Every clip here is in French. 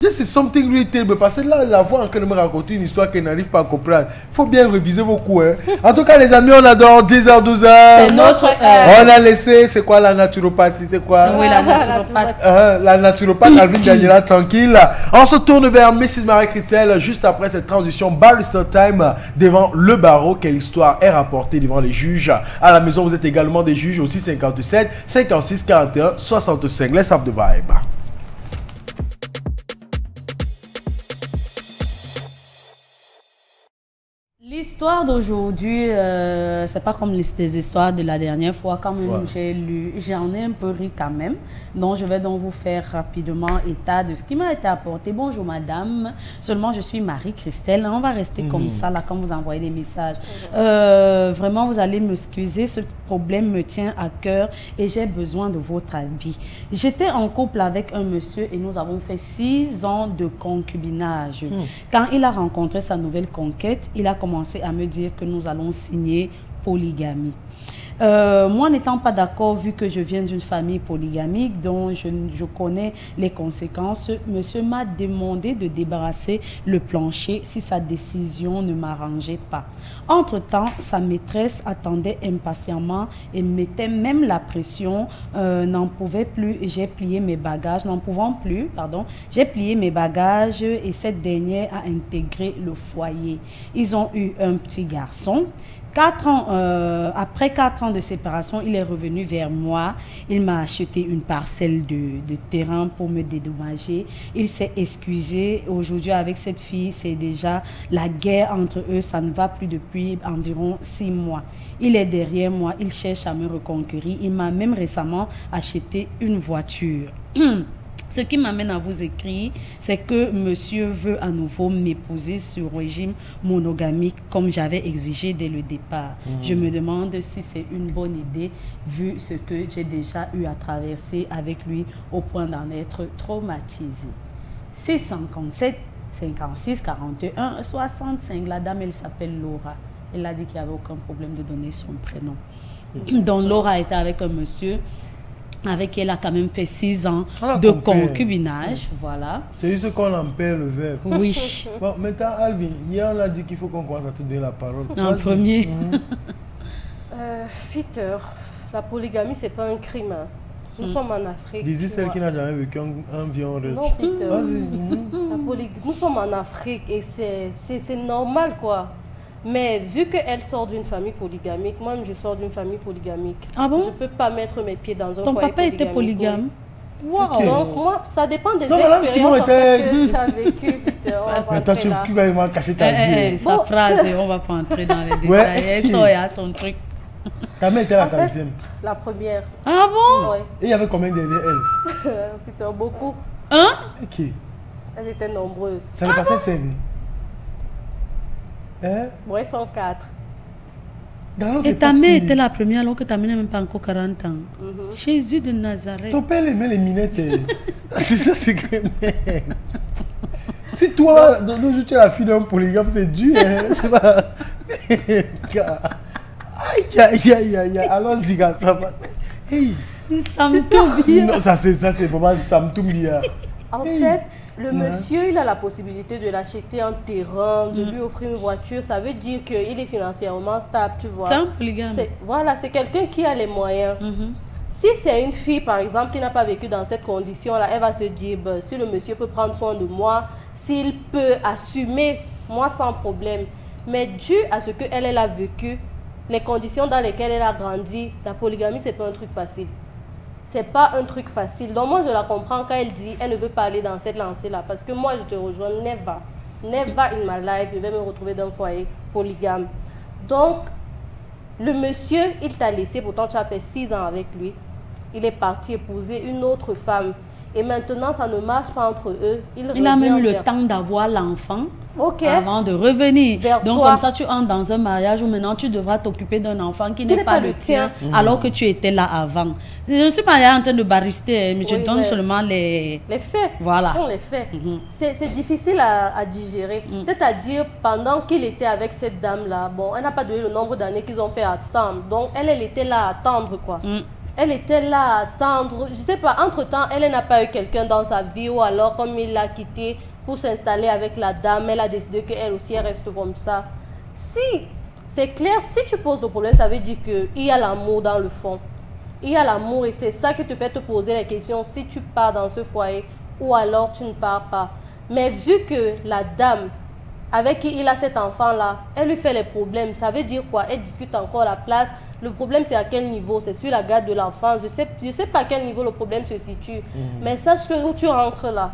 C'est something really terrible parce que là, la voix en train de me raconter une histoire qu'elle n'arrive pas à comprendre. Il faut bien réviser vos coups. Hein. En tout cas, les amis, on adore 10h, 12h. C'est notre On a laissé, c'est quoi la naturopathie? C'est quoi? Oui, la naturopathe. La naturopathe Alvin Daniela, tranquille. On se tourne vers Mrs. Marie-Christelle juste après cette transition Barrister Time devant le barreau. Quelle histoire est rapportée devant les juges? À la maison, vous êtes également des juges aussi 57, 56, 41, 65. Let's have the vibe. L'histoire d'aujourd'hui, c'est pas comme les histoires de la dernière fois. Quand même, j'ai lu, j'en ai un peu ri quand même. Donc, je vais donc vous faire rapidement état de ce qui m'a été apporté. Bonjour madame, seulement je suis Marie-Christelle. On va rester comme ça là quand vous envoyez des messages. Vraiment, vous allez m'excuser, ce problème me tient à cœur et j'ai besoin de votre avis. J'étais en couple avec un monsieur et nous avons fait 6 ans de concubinage. Quand il a rencontré sa nouvelle conquête, il a commencé à me dire que nous allons signer polygamie. Moi, n'étant pas d'accord, vu que je viens d'une famille polygamique dont je connais les conséquences, monsieur m'a demandé de débarrasser le plancher si sa décision ne m'arrangeait pas. Entre-temps, sa maîtresse attendait impatiemment et mettait même la pression. N'en pouvait plus, j'ai plié mes bagages, n'en pouvant plus, pardon, j'ai plié mes bagages et cette dernière a intégré le foyer. Ils ont eu un petit garçon. Après 4 ans de séparation, il est revenu vers moi. Il m'a acheté une parcelle de terrain pour me dédommager. Il s'est excusé. Aujourd'hui, avec cette fille, c'est déjà la guerre entre eux. Ça ne va plus depuis environ 6 mois. Il est derrière moi. Il cherche à me reconquérir. Il m'a même récemment acheté une voiture. Ce qui m'amène à vous écrire, c'est que monsieur veut à nouveau m'épouser sur régime monogamique comme j'avais exigé dès le départ. Je me demande si c'est une bonne idée vu ce que j'ai déjà eu à traverser avec lui au point d'en être traumatisé. 657, 56, 41, 65. La dame, elle s'appelle Laura. Elle a dit qu'il n'y avait aucun problème de donner son prénom. Donc Laura était avec un monsieur avec qui elle a quand même fait 6 ans de concubinage, voilà. C'est juste qu'on en perd le verbe. Oui. Bon, maintenant, Alvin, hier on a dit qu'il faut qu'on commence à te donner la parole. En premier. Peter, la polygamie, c'est pas un crime. Hein. Nous sommes en Afrique. Dis celle qui n'a jamais vécu un viol. Non, Peter. Nous sommes en Afrique et c'est normal, quoi. Mais vu qu'elle sort d'une famille polygamique, moi je sors d'une famille polygamique. Ah bon? Je ne peux pas mettre mes pieds dans un Ton foyer papa était polygame? Wow. Okay. Donc moi, ça dépend des expériences que tu as vécues. Mais toi, tu vas cacher ta vie. Sa phrase, on va pas entrer dans les détails. Elle sort à son truc. Ta mère était la quatrième? La première. Ah bon? Ouais. Et il y avait combien derrière elle? Peter, beaucoup. Hein? Ok. Elles étaient nombreuses. Ça lui passait 5. Hein? Moi, ils sont 4. Et ta mère était la première alors que ta mère n'a même pas encore 40 ans. Jésus de Nazareth. Ton père aimait les minettes. C'est ça, c'est que... Si toi, dans nos jours, tu es la fille d'un polygame, c'est dur. Hein? C'est pas... Aïe, aïe, aïe, aïe. Alors, Ziga, ça va... Hey. Ça me tombe bien. Non, ça c'est vraiment ça me tombe bien. En fait... Le monsieur, il a la possibilité de l'acheter un terrain, de lui offrir une voiture. Ça veut dire qu'il est financièrement stable, tu vois. C'est un polygame. Voilà, c'est quelqu'un qui a les moyens. Si c'est une fille, par exemple, qui n'a pas vécu dans cette condition-là, elle va se dire, bah, si le monsieur peut prendre soin de moi, s'il peut assumer, moi sans problème. Mais dû à ce qu'elle a vécu, les conditions dans lesquelles elle a grandi, la polygamie, c'est pas un truc facile. C'est pas un truc facile. Donc moi, je la comprends quand elle dit elle ne veut pas aller dans cette lancée-là. Parce que moi, je te rejoins, never. Never in my life, je vais me retrouver dans un foyer polygame. Donc, le monsieur, il t'a laissé, pourtant tu as fait 6 ans avec lui. Il est parti épouser une autre femme. Et maintenant, ça ne marche pas entre eux. Il a même eu le temps d'avoir l'enfant. Avant de revenir. Donc comme ça, tu entres dans un mariage où maintenant tu devras t'occuper d'un enfant qui n'est pas le tien, alors que tu étais là avant. Je ne suis pas là en train de barrister, mais je donne seulement les faits. Voilà. Les faits. C'est difficile à digérer. C'est-à-dire, pendant qu'il était avec cette dame-là, bon, elle n'a pas donné le nombre d'années qu'ils ont fait ensemble. Donc, elle était là à attendre, quoi. elle était là à attendre. Je sais pas, entre-temps, elle n'a pas eu quelqu'un dans sa vie ou alors comme il l'a quitté pour s'installer avec la dame, elle a décidé qu'elle aussi elle reste comme ça. Si, c'est clair, si tu poses le problème, ça veut dire qu'il y a l'amour dans le fond. Il y a l'amour et c'est ça qui te fait te poser la question si tu pars dans ce foyer ou alors tu ne pars pas. Mais vu que la dame avec qui il a cet enfant-là, elle lui fait les problèmes, ça veut dire quoi? Elle discute encore la place. Le problème, c'est à quel niveau? C'est sur la garde de l'enfant. Je sais pas à quel niveau le problème se situe. Mais sache que où tu rentres là,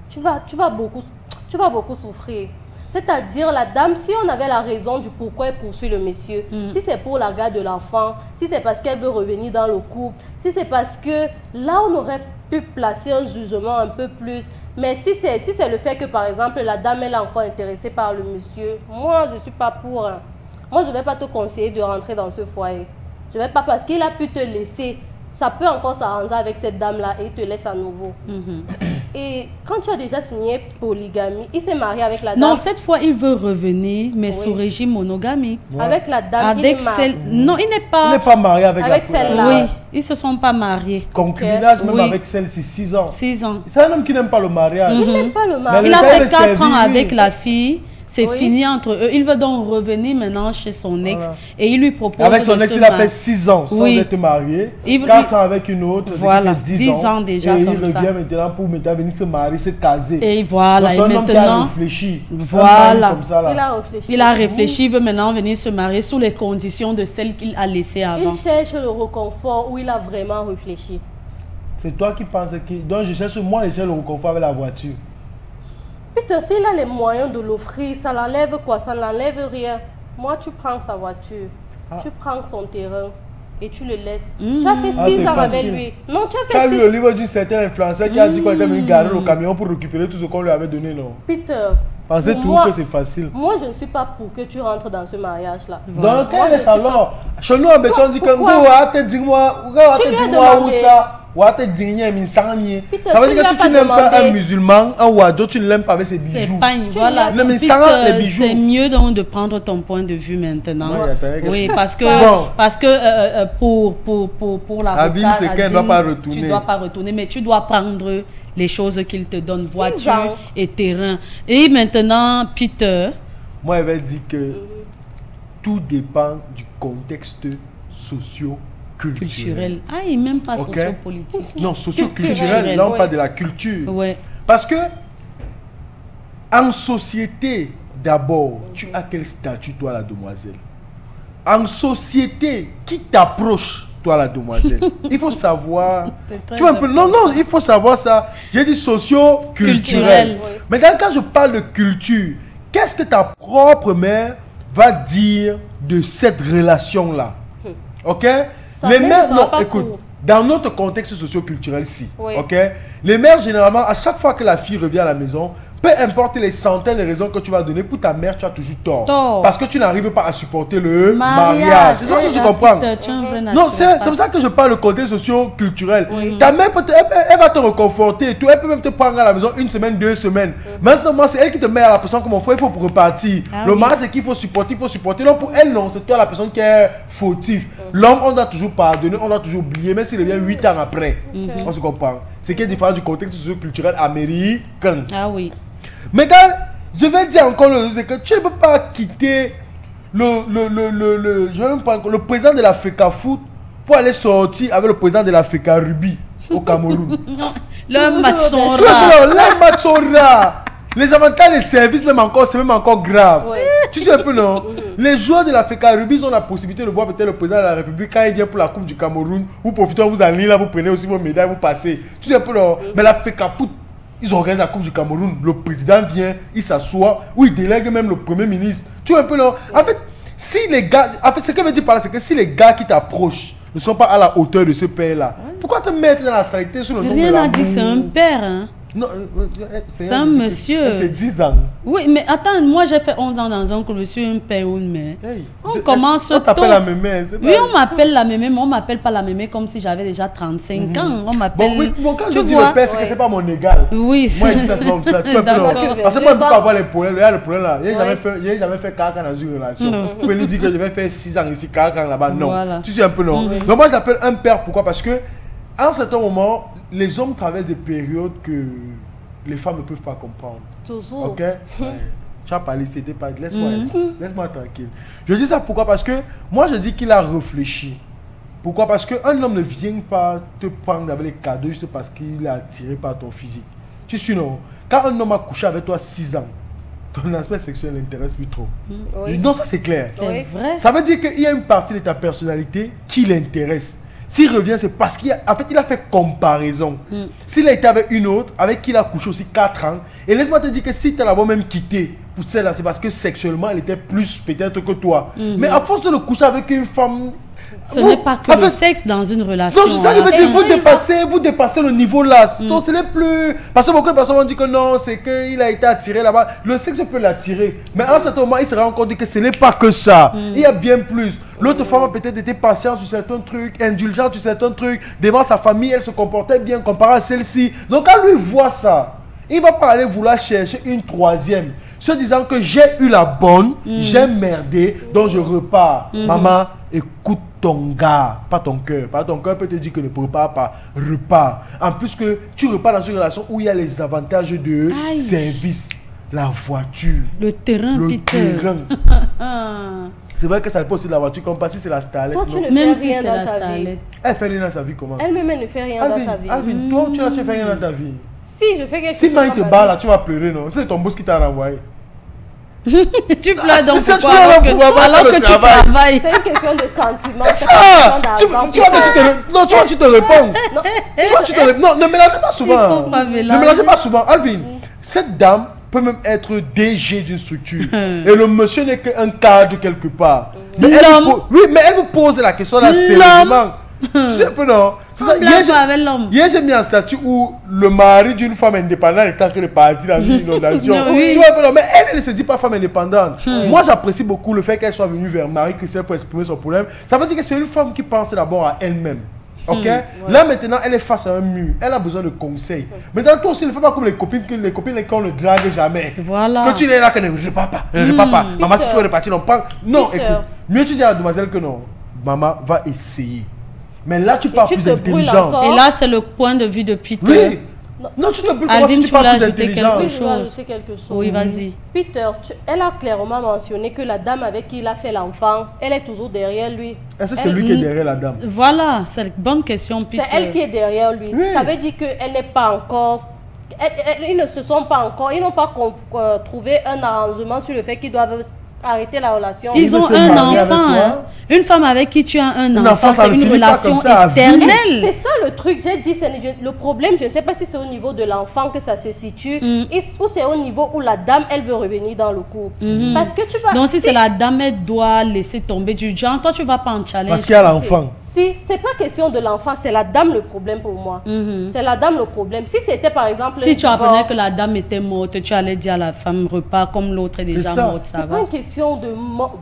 tu vas beaucoup souffrir. C'est-à-dire, la dame, si on avait la raison du pourquoi elle poursuit le monsieur, si c'est pour la garde de l'enfant, si c'est parce qu'elle veut revenir dans le couple, si c'est parce que là, on aurait pu placer un jugement un peu plus. Mais si c'est le fait que, par exemple, la dame, elle est encore intéressée par le monsieur, moi, je ne suis pas pour. Moi, je ne vais pas te conseiller de rentrer dans ce foyer. Je ne vais pas, parce qu'il a pu te laisser. Ça peut encore s'arranger avec cette dame-là et il te laisse à nouveau. Et quand tu as déjà signé polygamie, il s'est marié avec la dame. Non, cette fois, il veut revenir, mais sous régime monogamique. Avec la dame, avec celle... Non, il n'est pas... Il n'est pas marié avec celle-là. Oui, ils ne se sont pas mariés. Concubinage, même avec celle-ci, 6 ans. 6 ans. C'est un homme qui n'aime pas le mariage. Il n'aime pas le mariage. Il a fait 4 ans avec la fille. C'est fini entre eux. Il veut donc revenir maintenant chez son ex et il lui propose avec son ex, il a fait 6 ans sans être marié. 4 ans avec une autre. Voilà, 10 ans déjà et comme ça. il revient maintenant pour venir se marier, se caser. Et voilà, donc, et maintenant, voilà. Comme ça, là. Il a réfléchi, il veut maintenant venir se marier sous les conditions de celles qu'il a laissées avant. Il cherche le reconfort où il a vraiment réfléchi. C'est toi qui penses que... Donc je cherche le reconfort avec la voiture. Peter, s'il a les moyens de l'offrir, ça l'enlève quoi? Ça n'enlève rien. Moi, tu prends sa voiture, tu prends son terrain et tu le laisses. Tu as fait 6 ans avec lui. Non, tu as fait 6 ans. lu le livre d'un certain influenceur qui a dit qu'on était venu garer le camion pour récupérer tout ce qu'on lui avait donné, non? Peter, pensez-vous que c'est facile? Moi, je ne suis pas pour que tu rentres dans ce mariage-là. Dans quel est alors? Chez nous, on dit que dis-moi où ça? Ça veut dire que si tu n'aimes pas un musulman, un wado, tu ne l'aimes pas avec ses bijoux. Voilà. C'est mieux donc de prendre ton point de vue maintenant. Oui, parce que pour l'avocat, tu ne dois pas retourner. Tu ne dois pas retourner, mais tu dois prendre les choses qu'il te donne, voiture et terrain. Et maintenant, Peter... Moi, je vais dire que tout dépend du contexte socio-culturel. Ah, et même pas sociopolitique. Non, socio-culturel, là on parle de la culture. Ouais. Parce que en société, d'abord, tu as quel statut, toi, la demoiselle? En société, qui t'approche, toi, la demoiselle? Il faut savoir. Tu vois un peu, non, il faut savoir ça. J'ai dit socio-culturel. Mais quand je parle de culture, qu'est-ce que ta propre mère va dire de cette relation-là? Ok? Les mères, non, écoute, dans notre contexte socio-culturel, ok? Les mères, généralement, à chaque fois que la fille revient à la maison, peu importe les centaines de raisons que tu vas donner, pour ta mère, tu as toujours tort. Parce que tu n'arrives pas à supporter le mariage. C'est ça que tu comprends. Non, c'est pour ça que je parle de contexte socio-culturel. Ta mère, elle va te reconforter. Elle peut même te prendre à la maison 1 semaine, 2 semaines. Mais c'est elle qui te met à la personne comme mon frère, il faut repartir. Le mariage, c'est qu'il faut supporter, Non, pour elle, non, c'est toi la personne qui est fautive. L'homme, on doit toujours pardonner, on doit toujours oublier, même s'il revient 8 ans après. On se comprend. C'est qui est différent du contexte socio-culturel américain. Ah oui. Mais je vais dire encore c'est que tu ne peux pas quitter le président de l'Africa Foot pour aller sortir avec le président de l'Africa Rugby au Cameroun. Le match sont rares. Les avantages des services, c'est même encore grave. Tu sais un peu, non? Les joueurs de l'Africa Rugby ont la possibilité de voir peut-être le président de la République quand il vient pour la Coupe du Cameroun. Vous profitez, vous allez là, vous prenez aussi vos médailles, vous passez. Tu sais un peu, non? Mais l'Africa Foot, ils organisent la Coupe du Cameroun. Le président vient, il s'assoit, ou il délègue même le premier ministre. Tu vois un peu, non? En fait, si les gars, ce que je veux dire par là, c'est que si les gars qui t'approchent ne sont pas à la hauteur de ce père-là, pourquoi te mettre dans la saleté sur le nom de l'amour? Rien n'a dit que c'est un père, hein? Non, c'est un monsieur. C'est 10 ans. Oui, mais attends, moi j'ai fait 11 ans dans un couple, je suis un père ou une mère. Hey, On commence tôt. On t'appelle la mémé. Oui, on m'appelle la mémé, mais on ne m'appelle pas la mémé comme si j'avais déjà 35 ans. On m'appelle... Bon, oui, bon, quand je dis le père, c'est que c'est pas mon égal. Oui, moi, c'est comme ça. Tu vois, parce que moi, je peux pas avoir les problèmes. Il y a le problème là. Je n'ai jamais fait caca dans une relation. Vous pouvez lui dire que je vais faire 6 ans ici, caca là-bas. Non. Voilà. Tu sais un peu non. Donc, moi, je l'appelle un père. Pourquoi? Parce que, à un certain moment, les hommes traversent des périodes que les femmes ne peuvent pas comprendre. Toujours. Ok? Tu as parlé, c'était pas. Laisse-moi tranquille. Je dis ça pourquoi? Parce que moi, je dis qu'il a réfléchi. Pourquoi? Parce qu'un homme ne vient pas te prendre avec les cadeaux juste parce qu'il est attiré par ton physique. Tu suis non? Quand un homme a couché avec toi 6 ans, ton aspect sexuel n'intéresse plus trop. Oui. Non, ça c'est clair. C'est vrai. Ça veut dire qu'il y a une partie de ta personnalité qui l'intéresse. S'il revient, c'est parce qu'il a fait comparaison. S'il a été avec une autre, avec qui il a couché aussi 4 ans, et laisse-moi te dire que si tu as d'abord même quitté pour celle-là, c'est parce que sexuellement, elle était plus peut-être que toi. Mais à force de le coucher avec une femme... Ce n'est pas que le sexe dans une relation. Non, c'est ça que je veux dire, vous dépassez le niveau là. Donc ce n'est plus... Parce que beaucoup de personnes vont dire que non, c'est qu'il a été attiré là-bas. Le sexe peut l'attirer. Mais à un certain moment, il se rend compte que ce n'est pas que ça. Il y a bien plus. L'autre femme a peut-être été patiente sur certains trucs, indulgente sur certains trucs. Devant sa famille, elle se comportait bien comparée à celle-ci. Donc quand lui voit ça, il ne va pas aller vouloir chercher une troisième. Se disant que j'ai eu la bonne, j'ai merdé, donc je repars. Maman, écoute ton gars, pas ton cœur. Pas ton cœur peut te dire que ne prépare pas, repars. En plus que tu repars dans une relation où il y a les avantages de service, la voiture, le terrain, C'est vrai que ça dépend aussi de la voiture, comme pas si c'est la Starlet. Toi, tu ne fais rien dans ta vie. Elle fait rien dans sa vie comment? Elle-même ne fait rien dans sa vie. Alvin, toi, tu ne fais rien dans ta vie. Si, je fais quelque chose. Si il te bat là, tu vas pleurer, non? C'est ton boss qui t'a renvoyé. Tu pleures donc pourquoi alors que tu travailles? C'est une question de sentiment. C'est ça. Tu vois, tu te réponds. Non, ne mélangez pas souvent. Ne mélangez pas souvent. Alvin, cette dame peut même être DG d'une structure. Et le monsieur n'est qu'un cadre quelque part. Mais elle vous pose la question là sérieusement. Tu sais un peu non? C'est ça. Hier j'ai mis un statut où le mari d'une femme indépendante est en train de partir dans une inondation. Tu vois, mais elle ne se dit pas femme indépendante. Moi j'apprécie beaucoup le fait qu'elle soit venue vers Marie-Christelle pour exprimer son problème. Ça veut dire que c'est une femme qui pense d'abord à elle-même. Ok? Là maintenant elle est face à un mur. Elle a besoin de conseils. Maintenant toi aussi ne fais pas comme les copines qu'on ne drague jamais. Voilà. Que tu es là, que ne repars pas. Ne repars pas. Maman, si tu veux repartir, non, pas. Non, écoute. Mieux tu dis à la demoiselle que non. Maman va essayer. Mais là, tu parles plus intelligent. Et là, c'est le point de vue de Peter. Oui. Non, tu te brûles comment si tu parles plus intelligent. Oui, je vais ajouter quelque chose. Oui, vas-y. Peter, elle a clairement mentionné que la dame avec qui il a fait l'enfant, elle est toujours derrière lui. Est-ce que c'est lui qui est derrière la dame? Voilà, c'est une bonne question, Peter. C'est elle qui est derrière lui. Oui. Ça veut dire qu'elle n'est pas encore... Ils ne se sont pas encore... Ils n'ont pas trouvé un arrangement sur le fait qu'ils doivent... arrêter la relation. Ils ont un enfant. Hein. Une femme avec qui tu as un enfant, c'est une relation éternelle. C'est ça le truc. J'ai dit, le problème, je ne sais pas si c'est au niveau de l'enfant que ça se situe, ou c'est au niveau où la dame, elle veut revenir dans le couple. Parce que tu vas... Donc si c'est la dame, elle doit laisser tomber du genre, toi tu vas pas en challenge. Parce qu'il y a l'enfant. Si, c'est pas question de l'enfant, c'est la dame le problème pour moi. C'est la dame le problème. Si c'était par exemple... Si tu apprenais que la dame était morte, tu allais dire à la femme, repart comme l'autre est déjà morte, ça va. C'est pas une question de mort.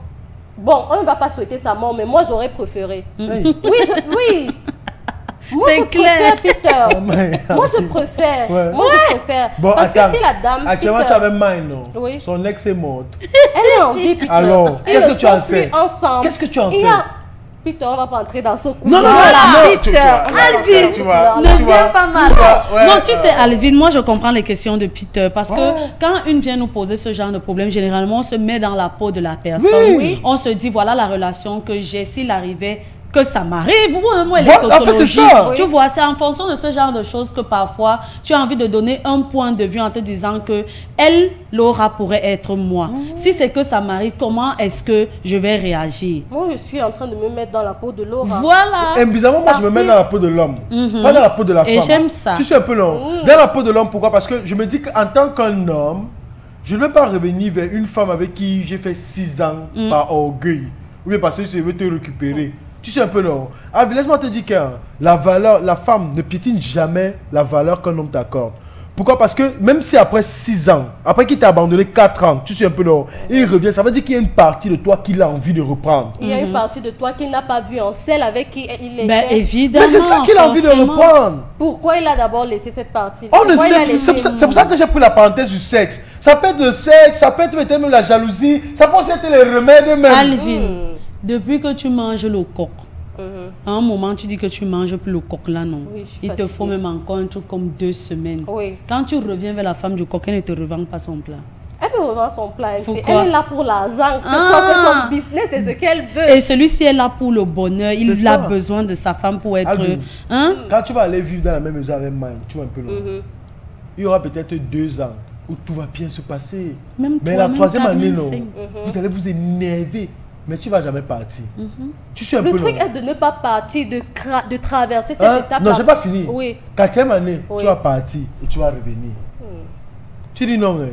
Bon, on ne va pas souhaiter sa mort, mais moi j'aurais préféré. Oui. Moi je préfère Peter. Moi je préfère. Moi je préfère. Bon, parce que si la dame. Actuellement tu avais Mine, non? Oui. Son ex est morte. Elle est en vie, Peter. Alors, qu'est-ce que tu en sais? Qu'est-ce que tu en sais? Peter, on va pas entrer dans ce coup. Non, Peter. Alvin, ne viens pas mal. Non, tu sais, Alvin, moi je comprends les questions de Peter parce que quand une vient nous poser ce genre de problème, généralement on se met dans la peau de la personne. Oui. On se dit, voilà la relation que j'ai, s'il arrivait que ça m'arrive, moi, elle est tautologie. Tu vois, c'est en fonction de ce genre de choses que parfois tu as envie de donner un point de vue en te disant que elle, Laura, pourrait être moi. Si c'est que ça m'arrive, comment est-ce que je vais réagir? Moi, je suis en train de me mettre dans la peau de Laura. Voilà. Et bizarrement, moi, je me mets dans la peau de l'homme, pas dans la peau de la femme. Et j'aime ça. Tu sais un peu, non? Dans la peau de l'homme, pourquoi? Parce que je me dis qu'en tant qu'un homme, je ne vais pas revenir vers une femme avec qui j'ai fait 6 ans par orgueil. Ou bien parce que je veux te récupérer. Tu sais un peu non. Alors, laisse-moi te dire que la femme ne piétine jamais la valeur qu'un homme t'accorde. Pourquoi? Parce que même si après 6 ans, après qu'il t'a abandonné 4 ans, tu suis un peu là, il revient, ça veut dire qu'il y a une partie de toi qu'il a envie de reprendre. Il y a une partie de toi qu'il n'a pas vu en celle avec qui il était. Ben, évidemment. Mais c'est ça qu'il a envie de reprendre. Pourquoi il a d'abord laissé cette partie? On ne sait, c'est pour ça que j'ai pris la parenthèse du sexe. Ça peut être le sexe, ça peut être peut-être même la jalousie, ça peut aussi être les remèdes même. Alvin, depuis que tu manges le coq, à un moment tu dis que tu manges plus le coq là, non? Oui, je suis Il te fatiguée. faut même encore un truc comme 2 semaines. Oui. Quand tu reviens vers la femme du coq, elle ne te revend pas son plat. Elle peut revendre son plat. Pourquoi? Elle est là pour l'argent. C'est son business, c'est ce qu'elle veut. Et celui-ci est là pour le bonheur. Il C'est a ça. besoin de sa femme pour être... Alvin, Hein? quand tu vas aller vivre dans la même maison avec Mike, tu vois un peu long. Il y aura peut-être 2 ans où tout va bien se passer. Même Mais toi, la même 3e ta année, mine non. saigne. Vous allez vous énerver. Mais tu ne vas jamais partir. Tu suis un Le peu truc long. est de ne pas partir, de traverser cette Hein? étape. Non, je n'ai pas fini. Oui. 4e année, Oui. tu vas partir et tu vas revenir. Tu dis non, mais...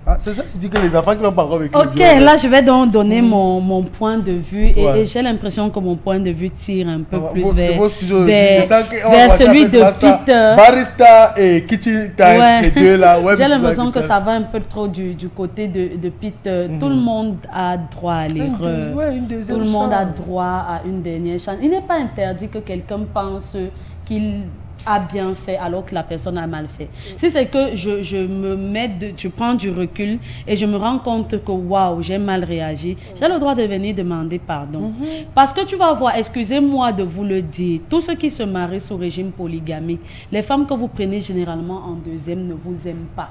Ah, c'est ça qui dit que les enfants qui n'ont pas encore vécu. Ok, là je vais donc donner mon point de vue et, Ouais. et j'ai l'impression que mon point de vue tire un peu plus Vos vers, studios, vers, je sens qu'on vers va celui passer de à ça. Peter. Barista et Kitchen Time, Ouais. les deux là. Ouais, J'ai mais l'impression c'est que ça. ça va un peu trop du côté de Peter. Tout le monde a droit à l'erreur. Ouais, une deuxième Tout le monde a chance. droit à une dernière chance. Il n'est pas interdit que quelqu'un pense qu'il a bien fait alors que la personne a mal fait. Si c'est que je me mets, je prends du recul et je me rends compte que waouh, j'ai mal réagi, j'ai le droit de venir demander pardon. Parce que tu vas voir, excusez-moi de vous le dire, tous ceux qui se marient sous régime polygamique, les femmes que vous prenez généralement en deuxième ne vous aiment pas.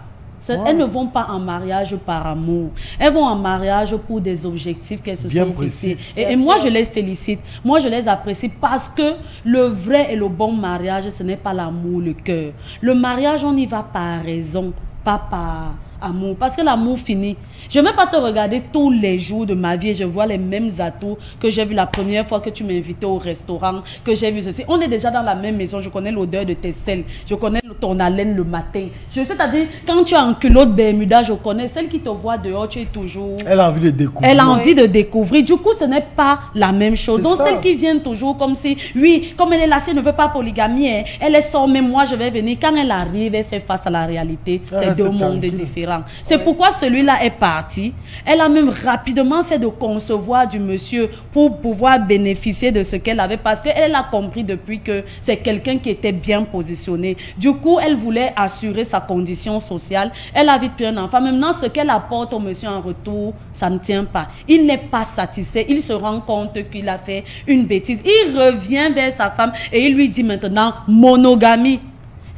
Elles ne vont pas en mariage par amour. Elles vont en mariage pour des objectifs qu'elles se Bien sont précis. fixés. Et moi, je les félicite. Moi, je les apprécie parce que le vrai et le bon mariage, ce n'est pas l'amour, le cœur. Le mariage, on y va par raison, pas par amour. Parce que l'amour finit. Je ne vais pas te regarder tous les jours de ma vie et je vois les mêmes atouts que j'ai vu la première fois que tu m'as invité au restaurant, que j'ai vu ceci. On est déjà dans la même maison. Je connais l'odeur de tes selles. Je connais ton haleine le matin. C'est-à-dire, quand tu as un culotte Bermuda, je connais celle qui te voit dehors, tu es toujours... Elle a envie de découvrir. Elle a envie de découvrir. Du coup, ce n'est pas la même chose. Donc, ça. celle qui vient toujours comme si, oui, comme elle est là, si elle ne veut pas polygamie, hein, elle est sort, mais moi, je vais venir. Quand elle arrive, elle fait face à la réalité. C'est deux c'est mondes tranquille. différents. C'est pourquoi celui-là est parti. Elle a même rapidement fait de concevoir du monsieur pour pouvoir bénéficier de ce qu'elle avait parce qu'elle a compris depuis que c'est quelqu'un qui était bien positionné. Du coup, elle voulait assurer sa condition sociale. Elle a vite pris un enfant. Maintenant, ce qu'elle apporte au monsieur en retour, ça ne tient pas. Il n'est pas satisfait. Il se rend compte qu'il a fait une bêtise. Il revient vers sa femme et il lui dit maintenant monogamie.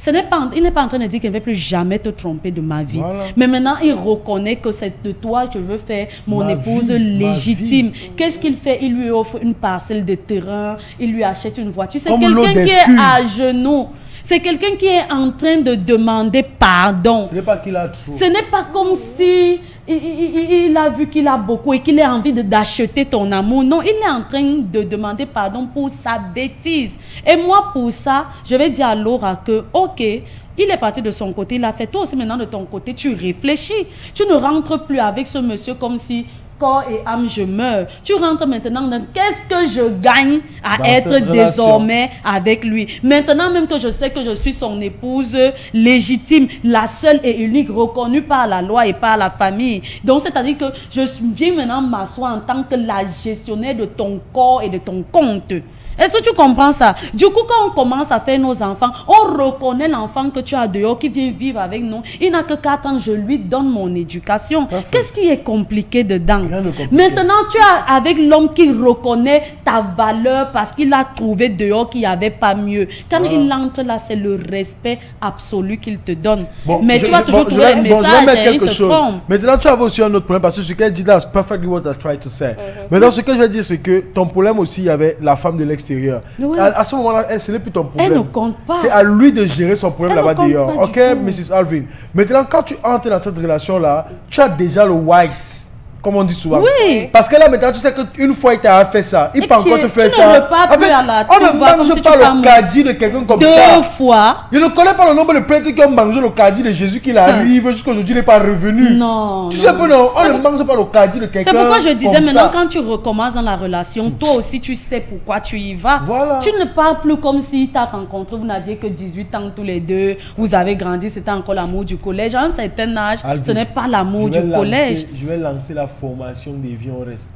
Il n'est pas en train de dire qu'il ne va plus jamais te tromper de ma vie. Voilà. Mais maintenant, il reconnaît que c'est de toi que je veux faire mon Ma épouse vie, ma légitime. vie. Qu'est-ce qu'il fait? Il lui offre une parcelle de terrain, il lui achète une voiture. C'est Comme quelqu'un l'eau qui est d'excuse. à genoux. C'est quelqu'un qui est en train de demander pardon. Ce n'est pas qu'il a trop. Ce n'est pas comme si il a vu qu'il a beaucoup et qu'il a envie d'acheter ton amour. Non, il est en train de demander pardon pour sa bêtise. Et moi, pour ça, je vais dire à Laura que, ok, il est parti de son côté, il a fait. Toi aussi, maintenant, de ton côté, tu réfléchis. Tu ne rentres plus avec ce monsieur comme si corps et âme, je meurs. Tu rentres maintenant dans qu'est-ce que je gagne à Dans être cette relation. désormais avec lui. Maintenant même que je sais que je suis son épouse légitime, la seule et unique, reconnue par la loi et par la famille. Donc, c'est-à-dire que je viens maintenant m'asseoir en tant que la gestionnaire de ton corps et de ton compte. Est-ce que tu comprends ça? Du coup, quand on commence à faire nos enfants, on reconnaît l'enfant que tu as dehors, qui vient vivre avec nous. Il n'a que 4 ans, je lui donne mon éducation. Qu'est-ce qui est compliqué dedans? Rien de compliqué. Maintenant, tu as avec l'homme qui reconnaît ta valeur parce qu'il a trouvé dehors qu'il n'y avait pas mieux. Quand il entre là, c'est le respect absolu qu'il te donne. Bon, Mais tu vas toujours trouver des je vais messages mettre et il quelque te chose. trompe. Maintenant, tu as aussi un autre problème parce que ce qu'elle dit là, c'est perfectly what I tried to say. Maintenant, ce que je vais dire, c'est que ton problème aussi, il y avait la femme de l'extérieur. Ouais. À ce moment-là, ce n'est plus ton problème. Elle ne compte pas. C'est à lui de gérer son problème Elle ne là-bas compte d'ailleurs. pas Ok, du tout. Mrs. Alvin. Maintenant, quand tu entres dans cette relation-là, tu as déjà le wise comme on dit souvent. Oui. Parce que là, maintenant, tu sais qu'une fois, il t'a fait ça. Il peut encore te faire ça. Tu ne repars plus à la on ne mange pas le caddie de quelqu'un comme ça. 2 fois. Je ne connais pas le nombre de prêtres qui ont mangé le caddie de Jésus qu'il arrive jusqu'à aujourd'hui, il n'est pas revenu. Non. Tu sais pas, non, on ne mange pas le caddie de quelqu'un. C'est pourquoi je disais maintenant, ça. quand tu recommences dans la relation, toi aussi, tu sais pourquoi tu y vas. Voilà. Tu ne parles plus comme si tu as rencontré, vous n'aviez que 18 ans tous les deux, vous avez grandi, c'était encore l'amour du collège. À un certain âge, ce n'est pas l'amour du collège. Je vais lancer la formation des vies en reste.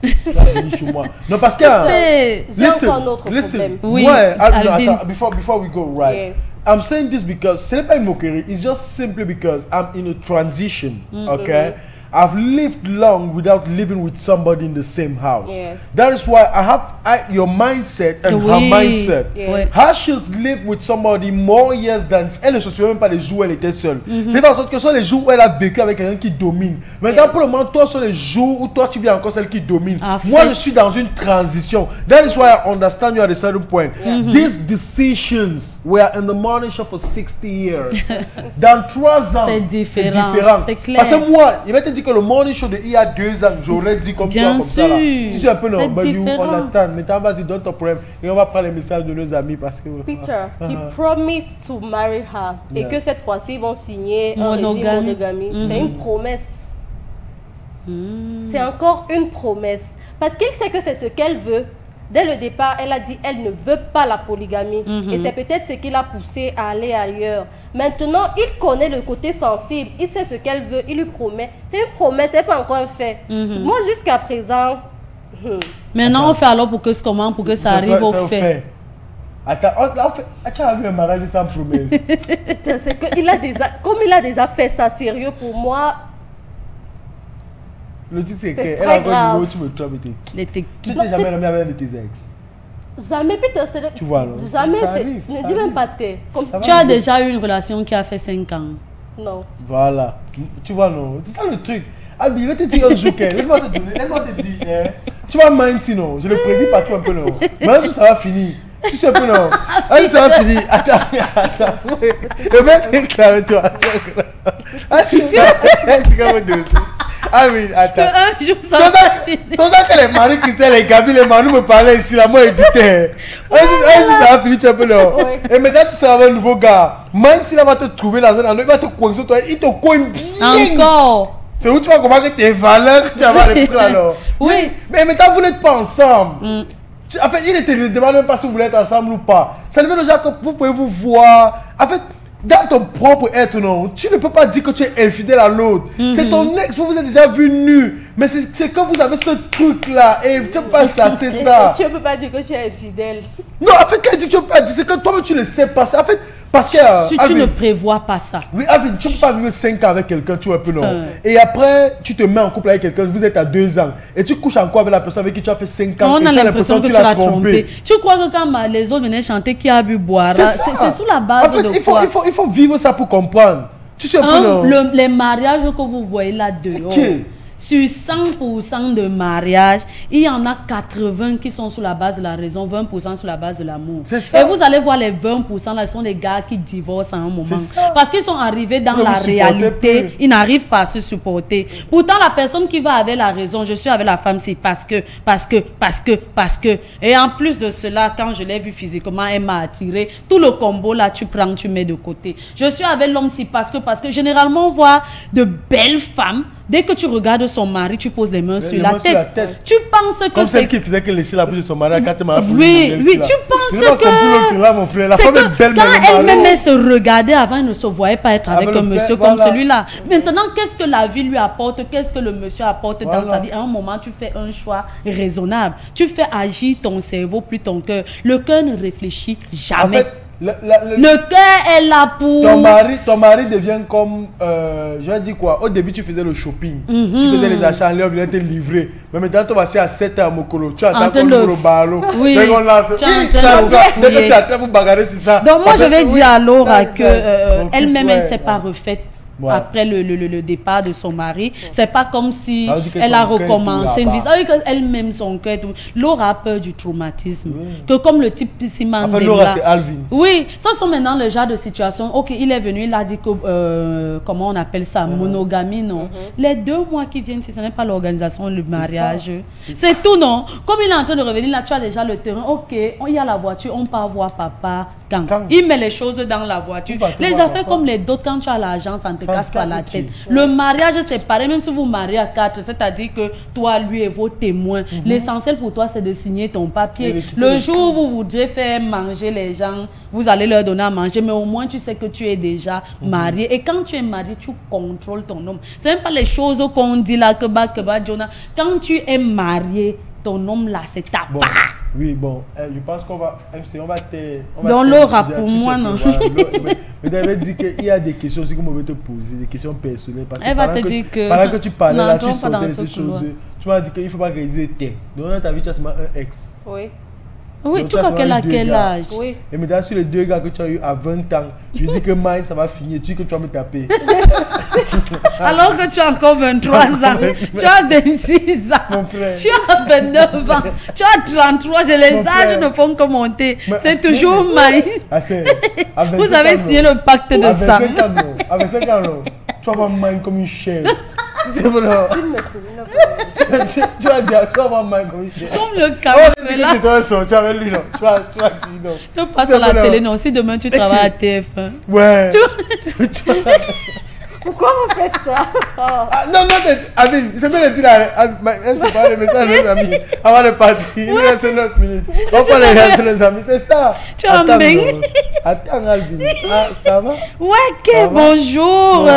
Chez moi. Non, parce que... J'ai encore un autre problème. Oui, no, attends, before we go right. Yes. I'm saying this because ce n'est pas une moquerie. It's just simply because I'm in a transition, okay? I've lived long without living with somebody in the same house. Yes. That is why I have your mindset and her mindset. Yes. Her she's lived with somebody more years than... Elle ne se souvient même pas des jours où elle était seule. C'est parce que ce sont les jours où elle a vécu avec quelqu'un qui domine. Maintenant, pour le moment, toi, ce sont les jours où toi, tu viens encore celle qui domine. Moi, je suis dans une transition. That is why I understand you at a certain point. These decisions were in the morning show for 60 years. Dans 3 ans, c'est différent. C'est clair. Parce que moi, il va te dire que le morning show de il y a 2 ans, j'aurais dit comme toi, comme ça là. Tu sais un peu non, but you understand. Maintenant, vas-y, donne ton problème. Et on va prendre les messages de nos amis parce que... Peter, he promised to marry her. Et que cette fois-ci, ils vont signer un régime monogamie. C'est une promesse. C'est encore une promesse. Parce qu'il sait que c'est ce qu'elle veut. Dès le départ, elle a dit qu'elle ne veut pas la polygamie. Et c'est peut-être ce qui l'a poussée à aller ailleurs. Maintenant, il connaît le côté sensible. Il sait ce qu'elle veut. Il lui promet. C'est une promesse, c'est pas encore un fait. Moi, jusqu'à présent... Maintenant, on fait alors pour que ça arrive au fait. Attends, tu as vu un mariage sans promesse. C'est que comme il a déjà fait ça sérieux pour moi... Le truc c'est qu'elle a encore du tu me trompes et t'es qui? Tu t'es jamais remis avec un de tes ex? Jamais, Peter. Tu vois, non? Jamais, ne dis même pas t'es. Tu as déjà eu une relation qui a fait 5 ans? Non. Voilà. Tu vois, non? C'est ça le truc. Abi, je vais te dire un jour, laisse-moi te dire, tu vas mind sinon, je le prédis partout un peu, non? Maintenant, ça va finir. Tu sais un peu, non? Allez, ça va finir. Attends. Je vais t'éclairer, toi. Tu vas me dire aussi. Ah oui, attends. Un jour, ça c'est ça que les maris Christelle et Gabi, les maris me parlaient ici, là, moi, édité. Un jour, ça va finir, tu es un peu là. Et maintenant, tu seras un nouveau gars. Même s'il va te trouver dans un endroit, il va te coincer, toi, il te coince bien. Encore. C'est où tu vas comprendre que tes valeurs, que tu vas les prendre alors. Oui. Mais maintenant, vous n'êtes pas ensemble. En fait, il ne te demande même pas si vous voulez être ensemble ou pas. Ça veut dire que vous pouvez vous voir. En fait, dans ton propre être, non, tu ne peux pas dire que tu es infidèle à l'autre. C'est ton ex, vous êtes déjà vu nu. Mais c'est que vous avez ce truc-là et tu ne peux pas chasser ça. Tu ne peux pas dire que tu es infidèle. Non, en fait, quand il dit que tu ne peux pas dire, c'est que toi-même tu ne sais pas ça. En fait, parce que... Si tu ne prévois pas ça. Oui, Alvin, tu ne peux pas vivre 5 ans avec quelqu'un, tu vois un peu non. Et après, tu te mets en couple avec quelqu'un, vous êtes à 2 ans. Et tu couches encore avec la personne avec qui tu as fait 5 ans. On a l'impression que tu l'as trompé. Tu crois que quand les autres venaient chanter qui a bu boire, c'est sous la base en fait, de quoi? Il faut vivre ça pour comprendre. Tu sais un peu non. Les mariages que vous voyez là dehors. Sur 100% de mariages, il y en a 80 qui sont sur la base de la raison, 20% sur la base de l'amour. Et vous allez voir les 20% là, ce sont des gars qui divorcent à un moment. Parce qu'ils sont arrivés dans la réalité, ils n'arrivent pas à se supporter. Pourtant, la personne qui va avec la raison, je suis avec la femme, c'est parce que. Et en plus de cela, quand je l'ai vu physiquement, elle m'a attiré. Tout le combo là, tu prends, tu mets de côté. Je suis avec l'homme, c'est parce que généralement, on voit de belles femmes. Dès que tu regardes son mari, tu poses les mains sur la tête. Tu penses que comme celle qui faisait que lécher la bouche de son mari quand tu m'as oui, tu penses que quand elle-même se regardait avant, elle ne se voyait pas être avec un monsieur comme celui-là. Maintenant, qu'est-ce que la vie lui apporte? Qu'est-ce que le monsieur apporte dans sa vie? À un moment, tu fais un choix raisonnable. Tu fais agir ton cerveau plus ton cœur. Le cœur ne réfléchit jamais. En fait, le cœur est là pour... Ton mari devient comme... je vais dire quoi? Au début, tu faisais le shopping. Tu faisais les achats en ligne, on venait te livrer. Mais maintenant, tu vas à 7 à Mokolo. Tu attends qu'on ouvre le ballon. Oui, tu es en train de bagarrer sur ça. Donc moi, je vais dire à Laura qu'elle-même, elle ne s'est pas refaite. Après le départ de son mari, c'est pas comme si elle a recommencé une vie. Elle-même son cœur. Laura a peur du traumatisme. Que comme le type ciment de Laura, c'est Alvin. Oui, ça sont maintenant le genre de situation. Ok, il est venu, il a dit que comment on appelle ça, monogamie, non. Les 2 mois qui viennent, si ce n'est pas l'organisation, le mariage, c'est tout, non? Comme il est en train de revenir, là, tu as déjà le terrain. Ok, il y a la voiture, on part voir papa. Quand il met les choses dans la voiture. Les affaires comme les d'autres, quand tu as l'argent, ça ne te casse pas la tête. Le mariage, c'est pareil, même si vous mariez à 4, c'est-à-dire que toi, lui et vos témoins, l'essentiel pour toi, c'est de signer ton papier. Le jour où vous voudrez faire manger les gens, vous allez leur donner à manger, mais au moins tu sais que tu es déjà marié. Et quand tu es marié, tu contrôles ton homme. Ce n'est pas les choses qu'on dit là, que bah, Jonah. Quand tu es marié, ton homme là, c'est ta part. Oui, bon, je pense qu'on va... MC, on va te... Dans l'aura pour moi, non. Mais tu avais dit qu'il y a des questions aussi que je vais te poser, des questions personnelles. Parce Elle va te dire que... Pendant que tu parlais là, tu sortais des choses. Tu m'as dit qu'il ne faut pas réaliser tes. Donc dans ta vie, tu as seulement un ex. Oui. Oui, tu crois qu'elle a quel âge? Oui. Et maintenant, sur les 2 gars que tu as eu à 20 ans, je dis que mine, ça va finir. Tu dis que tu vas me taper. Alors que tu as encore 23 ans, tu as 26 ans, tu as 29 ans, tu as 33, les âges ne font que monter. C'est toujours mine. Vous avez signé le pacte de sang. Avec 5 ans, tu vas mine comme une chèvre. Tu vas dire comment mal comme je comme le caméra. Tu vas sortir avec lui, non. Tu vas dire non. Tu passes à la télé, non. Si demain tu travailles à TF1. Ouais. Pourquoi vous faites ça? Non, Abim, c'est bien de dire même c'est pas le message de nos amis avant de partir. Il nous reste 9 minutes. On peut les rester les amis, c'est ça. Tu as un bing. Attends, Albin. Ah, ça va? Ouais, bonjour.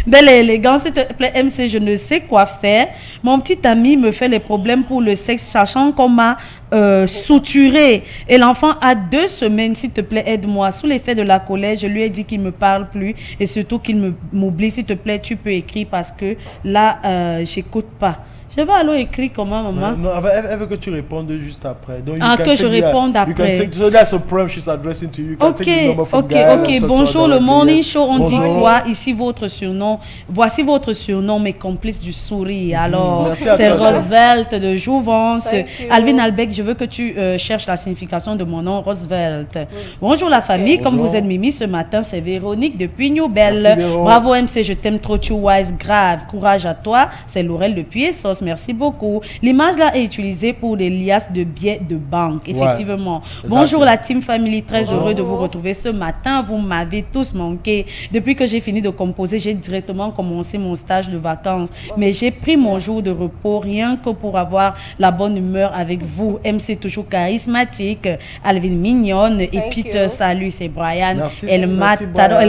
Belle élégance, s'il te plaît, MC, je ne sais quoi faire. Mon petit ami me fait les problèmes pour le sexe, sachant qu'on m'a souturé. Et l'enfant a 2 semaines, s'il te plaît, aide-moi. Sous l'effet de la colère, je lui ai dit qu'il ne me parle plus et surtout qu'il m'oublie. S'il te plaît, tu peux écrire parce que là, j'écoute pas. Je vais alors écrire comment, maman? Non, elle veut que tu répondes juste après. Donc, que je réponde après. So that's a problem she's addressing to you. Ok. Bonjour, le morning show. On dit quoi? Ici, votre surnom. Voici votre surnom, mes complices du sourire. Alors, c'est Roosevelt de Jouvence. Alvin Albec, je veux que tu cherches la signification de mon nom, Roosevelt. Bonjour, la famille. Comme vous êtes Mimi ce matin, c'est Véronique depuis New Belle. Bravo, MC, je t'aime trop, tu wise, grave. Courage à toi. C'est Laurel depuis Essos. Merci beaucoup. L'image là est utilisée pour des liasses de billets de banque, effectivement. Ouais. Bonjour la team family, très heureux de vous retrouver ce matin. Vous m'avez tous manqué. Depuis que j'ai fini de composer, j'ai directement commencé mon stage de vacances. Mais j'ai pris mon jour de repos rien que pour avoir la bonne humeur avec vous. MC toujours charismatique, Alvin mignonne et Peter, salut, c'est Brian. El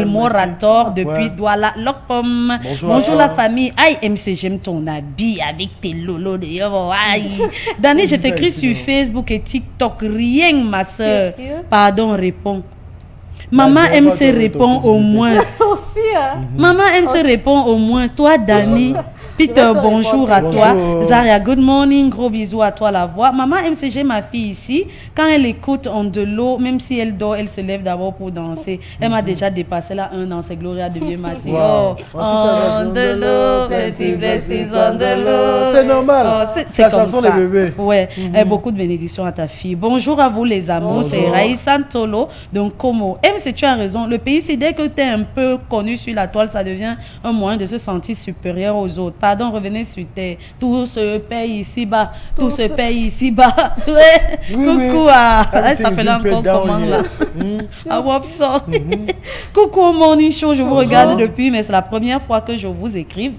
Morator depuis Douala Lokpom. Bonjour la famille. Aïe MC, j'aime ton habit avec tes lolo de aïe. Dani, je t'écris sur Facebook et TikTok. Rien, ma soeur. Pardon, réponds. Maman MC répond au moins. Maman MC répond au moins. Toi, Dani. Peter, bonjour à toi. Zaria, good morning. Gros bisous à toi, la voix. Maman MCG, ma fille ici, quand elle écoute On de l'eau, même si elle dort, elle se lève d'abord pour danser. Elle m'a déjà dépassé là 1 an. C'est Gloria de Vieux Massy. Oh, on de l'eau, petit blessings, on de l'eau. C'est normal. C'est comme ça. Ouais. Beaucoup de bénédictions à ta fille. Bonjour à vous, les amours. C'est Raïssa Ntolo. Donc, Como. MC, tu as raison. Le pays, c'est dès que tu es un peu connu sur la toile, ça devient un moyen de se sentir supérieur aux autres. Pardon, revenez sur terre. Tout se paye ici-bas. Tout se paye ici-bas. Ouais. Coucou à... Elle s'appelle encore comment là? À Wapso. Coucou au Morning Show. Je vous regarde depuis, mais c'est la première fois que je vous écris.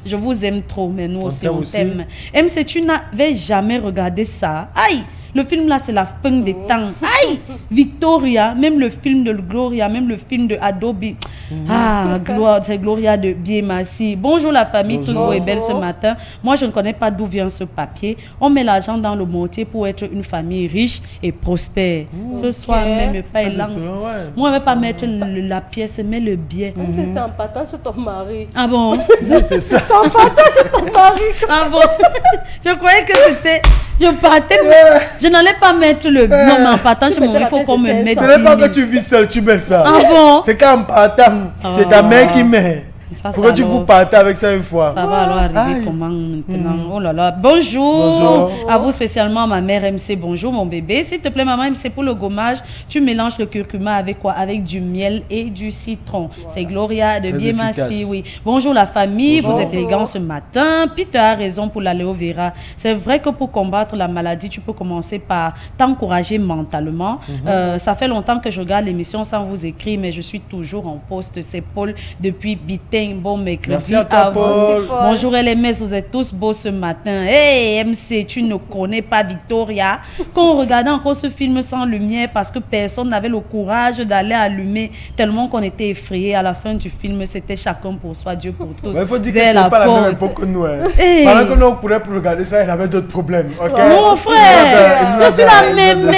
Je vous aime trop, mais nous aussi, on t'aime. MC, tu n'avais jamais regardé ça. Aïe! Le film là, c'est la fin des temps. Aïe! Victoria, même le film de Gloria, même le film de Adobe. Ah, c'est Gloria de Biémassi. Bonjour la famille, tous beaux et belles ce matin. Moi, je ne connais pas d'où vient ce papier. On met l'argent dans le mortier pour être une famille riche et prospère. Ce soir, même pas lance. Moi, je ne vais pas mettre la pièce, mais le billet. C'est en partant sur ton mari. Ah bon? C'est ça. C'est en partant sur ton mari. Ah bon? Je croyais que c'était... Je partais, je n'allais pas mettre le... Non, mais en partant chez moi, il faut qu'on me mette... Ce n'est pas que tu vis seul, tu mets ça. Ah bon? C'est qu'en partant, c'est ta mère qui met. Ça, Pourquoi tu vous partez avec ça une fois? Ça va alors arriver comment maintenant? Oh là là. Bonjour. À vous spécialement, ma mère MC. Bonjour, mon bébé. S'il te plaît, maman MC, pour le gommage, tu mélanges le curcuma avec quoi? Avec du miel et du citron. Voilà. C'est Gloria de Biemassi, oui. Bonjour la famille, vous êtes élégants ce matin. Peter a raison pour l'aloe vera. C'est vrai que pour combattre la maladie, tu peux commencer par t'encourager mentalement. Ça fait longtemps que je regarde l'émission sans vous écrire, mais je suis toujours en poste. C'est Paul depuis Bitin. Bon mercredi. Merci à toi, Paul. Bonjour LMS, vous êtes tous beaux ce matin. Hey MC, tu ne connais pas Victoria. Quand on regardait encore ce film sans lumière parce que personne n'avait le courage d'aller allumer tellement qu'on était effrayés. À la fin du film, c'était chacun pour soi, Dieu pour tous. Il faut dire que c'est pas la même époque que nous. Hey. Pendant que nous on pourrait pour regarder ça, il avait d'autres problèmes. Okay? Mon frère, je suis la même.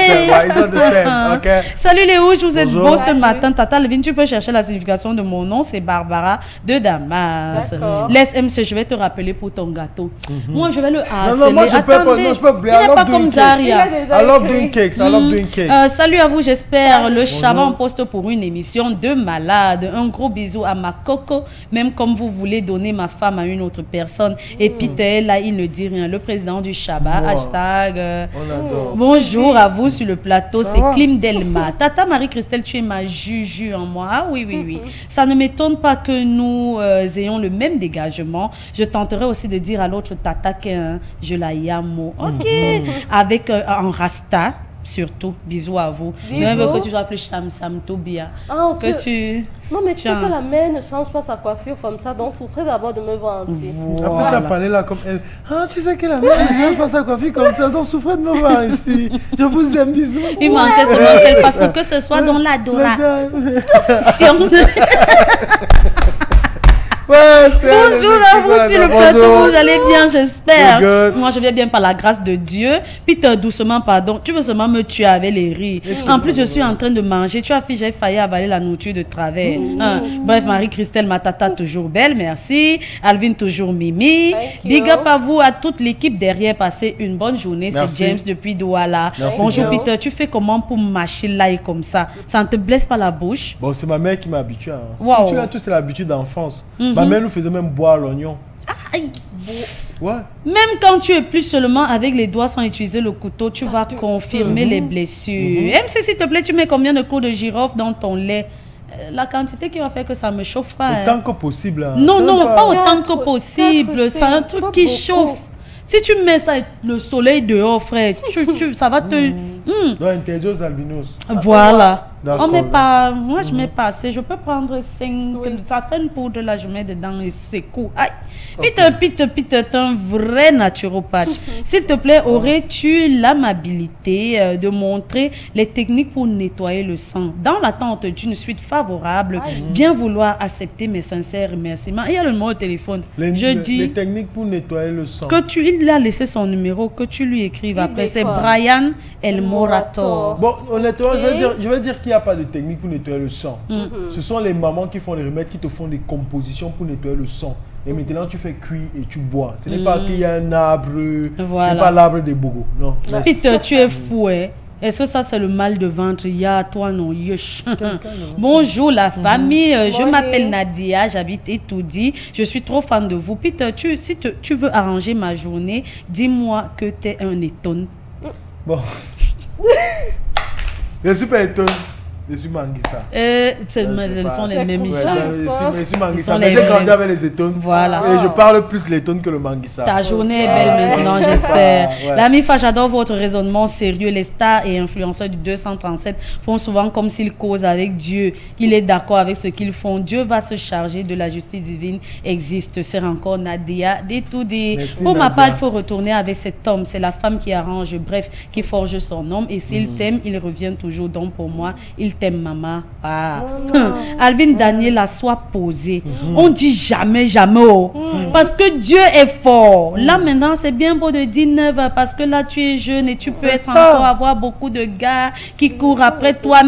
Okay. Salut les rouges, vous êtes beaux ce matin. Tata Levine, tu peux chercher la signification de mon nom, c'est Barbara de Damas. Laisse MC, je vais te rappeler pour ton gâteau. Moi, je vais le harceler. Non, moi, je peux pas. Non, je peux oublier. Il n'est pas comme Zaria. I love doing cakes. I love doing cakes. Salut à vous, j'espère. Le Chaba en poste pour une émission de malade. Un gros bisou à ma coco. Même comme vous voulez donner ma femme à une autre personne. Et Peter, là, il ne dit rien. Le président du Chaba, hashtag. On adore. Bonjour à vous sur le plateau. C'est Clim Delma. Tata Marie-Christelle, tu es ma juju en moi. Ah oui, oui, oui. Ça ne m'étonne pas que nous ayons le même dégagement. Je tenterai aussi de dire à l'autre tata que je la yamo. Ok. Avec un rasta, surtout. Bisous à vous. Même que tu sois plus Sam Tobia. Que tu... Non, mais tu sais que la mère ne change pas sa coiffure comme ça, donc souffrez d'abord de me voir ainsi. Après, tu as parlé là comme elle. Ah, tu sais que la mère ne change pas sa coiffure comme ça, donc souffrez de me voir ici. Je vous aime, bisous. Il manquait seulement qu'elle fasse pour que ce soit dans l'adoration. Bonjour à vous sur le plateau, vous allez bien, j'espère. Moi, je viens bien par la grâce de Dieu. Peter, doucement, pardon. Tu veux seulement me tuer avec les rires. En plus, je suis en train de manger. Tu as fait, j'ai failli avaler la nourriture de travers. Bref, Marie-Christelle, ma tata, toujours belle, merci. Alvin, toujours mimi. Big up à vous, à toute l'équipe derrière. Passez une bonne journée. C'est James depuis Douala. Bonjour, Peter. Tu fais comment pour mâcher l'ail comme ça? Ça ne te blesse pas la bouche? Bon, c'est ma mère qui m'a habitué. Wow. Tu as tous, c'est l'habitude d'enfance. Ma mère nous faisait même boire l'oignon. Aïe. Ouais. Même quand tu es plus seulement avec les doigts sans utiliser le couteau, tu vas confirmer les blessures. MC, s'il te plaît, tu mets combien de clous de girofle dans ton lait? La quantité qui va faire que ça ne me chauffe pas. Autant que possible. Hein. Non, non, pas autant que possible. C'est un truc qui chauffe. Si tu mets ça, le soleil dehors, frère, ça va te... Non, interdit aux albinos. Voilà. On met pas... Moi, je mets pas assez. Je peux prendre 5... Ça fait une poudre, là, je mets dedans et c'est cool. Aïe. Peter, t'es un vrai naturopathe. S'il te plaît, aurais-tu l'amabilité de montrer les techniques pour nettoyer le sang? Dans l'attente d'une suite favorable, bien vouloir accepter mes sincères remerciements. Il y a le numéro de téléphone. Les techniques pour nettoyer le sang. Il a laissé son numéro, que tu lui écrives après. C'est Brian El Morator. Bon, honnêtement, je vais dire qu'il n'y a pas de technique pour nettoyer le sang. Ce sont les mamans qui font les remèdes, qui te font des compositions pour nettoyer le sang. Et maintenant, tu fais cuire et tu bois. Ce n'est pas qu'il y a un arbre, voilà. Ce n'est pas l'arbre des bogos. Non. Peter, tu es fou, hein? Est-ce que ça, c'est le mal de ventre? Il y a toi, non? Bonjour, la famille. Je m'appelle Nadia, j'habite Etoudi. Je suis trop fan de vous. Peter, si tu veux arranger ma journée, dis-moi que tu es un étonne. Bon. Je suis pas étonne. Je suis Manguissa. Ce sont les mêmes gens. Je suis Manguissa. Mais j'ai grandi avec les étones. Voilà. Et je parle plus l'étonne que le Manguissa. Ta journée est belle maintenant, j'espère. La MIFA, j'adore votre raisonnement sérieux. Les stars et influenceurs du 237 font souvent comme s'ils causent avec Dieu, qu'il est d'accord avec ce qu'ils font. Dieu va se charger de la justice divine. Existe. C'est encore Nadia. Dit tout dit. Pour ma part, il faut retourner avec cet homme. C'est la femme qui arrange, bref, qui forge son homme. Et s'il t'aime, il revient toujours. Donc pour moi, il t'aime, maman. Alvin Daniel, soit posé. On dit jamais, jamais. Parce que Dieu est fort. Là maintenant, c'est bien beau de dire 9 parce que là tu es jeune et tu peux encore avoir beaucoup de gars qui courent après toi.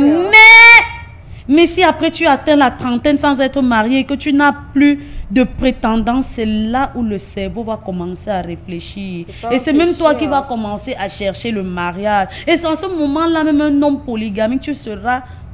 Mais si après tu atteins la trentaine sans être marié et que tu n'as plus de prétendants, c'est là où le cerveau va commencer à réfléchir. Et c'est même toi qui vas commencer à chercher le mariage. Et c'est en ce moment-là, même un homme polygamique,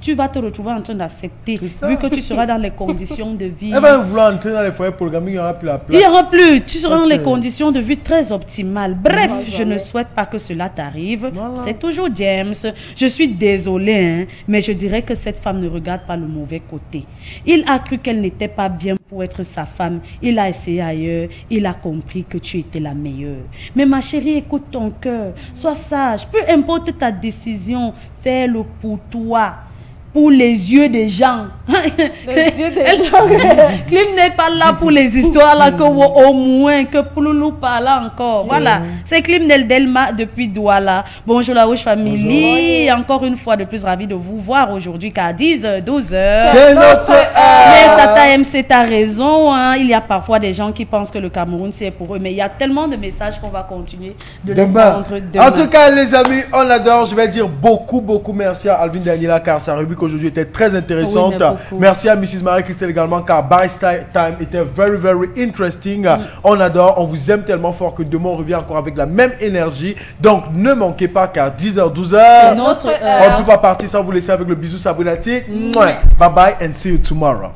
tu vas te retrouver en train d'accepter, vu que tu seras dans les conditions de vie. Elle va vouloir entrer dans les foyers polygamiques, il n'y aura plus la place. Il n'y aura plus, tu seras dans les conditions de vie très optimales. Bref, je ne souhaite pas que cela t'arrive. Voilà. C'est toujours James. Je suis désolée, hein, mais je dirais que cette femme ne regarde pas le mauvais côté. Il a cru qu'elle n'était pas bien pour être sa femme. Il a essayé ailleurs. Il a compris que tu étais la meilleure. Mais ma chérie, écoute ton cœur. Sois sage. Peu importe ta décision, fais-le pour toi. Pour les yeux des gens. Les yeux des gens. Clim n'est pas là pour les histoires là, que au moins que Pouloulou parle encore. Voilà. C'est Clim Del Delma depuis Douala. Bonjour la Rouge Family. Encore une fois de plus ravi de vous voir aujourd'hui qu'à 10h, 12h. C'est notre heure. Mais Tata MC, t'as raison. Hein. Il y a parfois des gens qui pensent que le Cameroun c'est pour eux. Mais il y a tellement de messages qu'on va continuer de les montrer demain. En tout cas, les amis, on l'adore. Je vais dire beaucoup merci à Alvin Daniela car sa rubrique aujourd'hui était très intéressante. Oui, merci à Mrs. Marie-Christelle également car Barista Time était very interesting. On adore, on vous aime tellement fort que demain on revient encore avec la même énergie. Donc ne manquez pas car 10h, 12h, c'est notre on ne peut pas partir sans vous laisser avec le bisou Sabrinati. Bye bye and see you tomorrow.